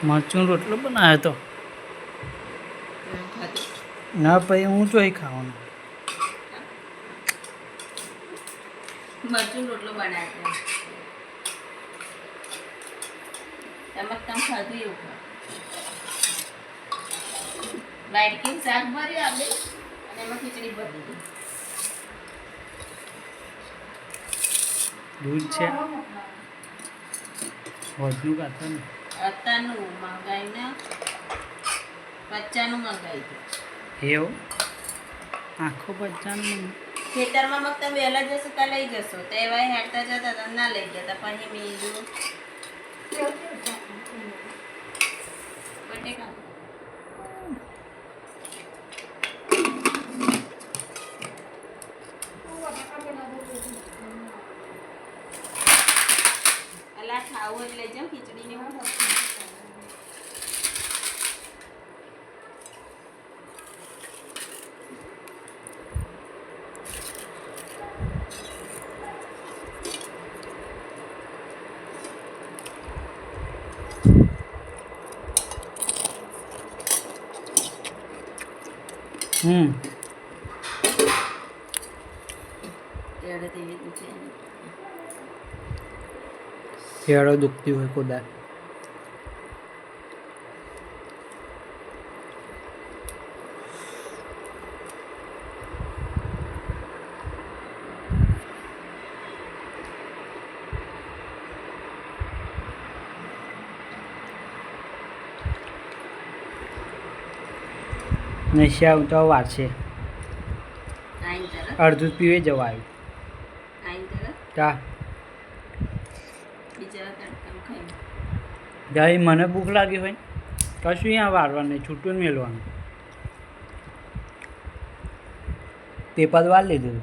મરચું રોટલો બનાવ્યો તો ના પછી હું જોઈ ખાવાનું મરચું રોટલો બનાવ્યો એમાં તમે ખાધું એવું વાટકીનું શાક ભર્યું આપણે અને એમાં ખીચડી ભરી દીધી દૂધ છે હોજનું કાતા ને અત્યારનું મંગાવીને 50નું મંગાવી હતું એવું આખો 50નું ખેતરમાં મગ તમે વહેલા જશો ત્યાં લઈ જશો તો એવા હેડતા જતા હતા ના લઈ ગયા પછી મીંડું બટેકા અલા ખાવું એટલે લઈ જાઉં ખીચડી ને હું શિયાળો દુખતી હોય કોદાળ નશા તો વાર છે અડધું પીવે જવા આવ્યું કા ભાઈ મને ભૂખ લાગી હોય કશું અહીંયા વારવાનું નહીં છૂટું મેળવાનું પેપર વાર લીધું